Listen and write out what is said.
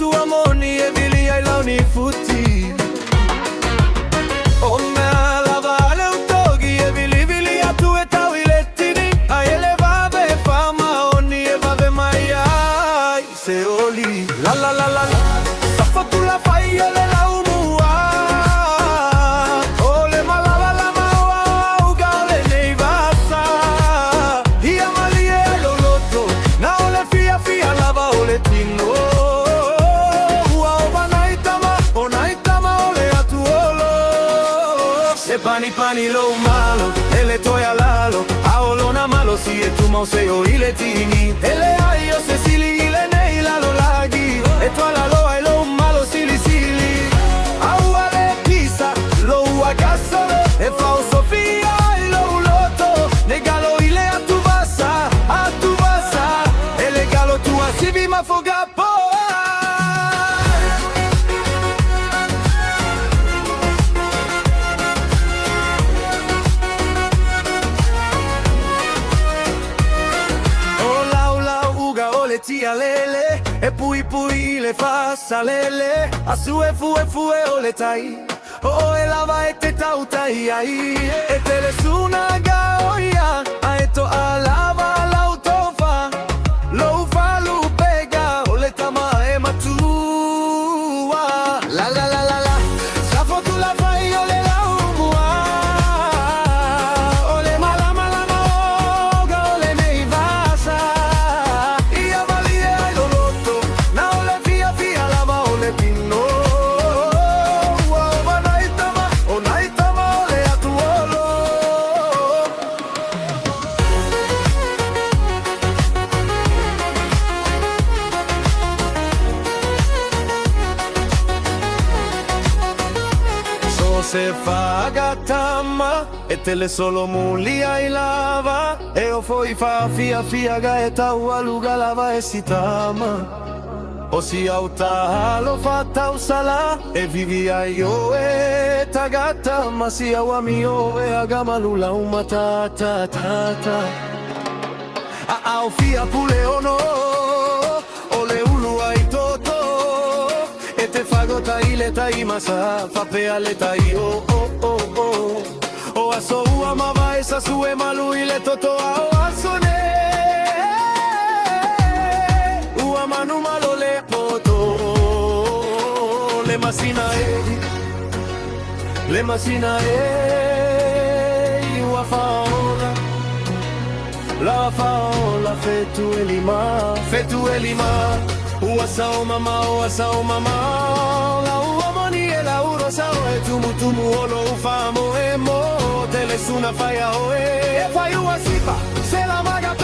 tu amoni e vili ai launi futti. O me lavare un toghi e vili a tu e tawilettini. A elevave fama ogni e vave mai ai. Se oli la la la la la. Safo tu la fai e le la umua. Ole malava la maua uga ole nei vasa. Ia malie lo loto. Na ole fia fia lava ole tino. Ua ova naitama ole atu olo. Se pani pani lo malo, ele toia lalo. Aolona malo si e tu mauseo ile tini. Ele aio se sili ile nei lalo lagi. E tu ala lo ai lo malo sili sili. Auale pisa lo uagasso. E fao sofia ai lo loto. Negalo ile a tu vasa. E legalo tu a sivi ma fogapo. Tia lele, e pui le fa salele. A su e fu ole tai. O e lava e te tautai ai. E te le suna gaoia. A eto a lava l'autofa. Lo fa lu pega. Ole tama e matua. La la la la la. Safo tu la fai ole la umua. Ole mala oga ole nei vasa. Se fa gatama e te le solo muli ai lava. E o foi fa fia gaeta ualuga lava e si tama. O si auta lo fatta usala e vivi ai o e tagata. Ma si awa mio e agama lula uma ta. A o fia pule ono ole ulu ai toto. E te fagota ile tai masa fa pe ale tai o. O aso ua mava esa sue malu ile toto a asone. Ua manu malo le poto. Le masina ua faola. La faola fetu elima. Ua sao mama la ua moni e la uro sao e tumu olo ufamo e mo. Tele suna fai a oe e fai ua sipa se la maga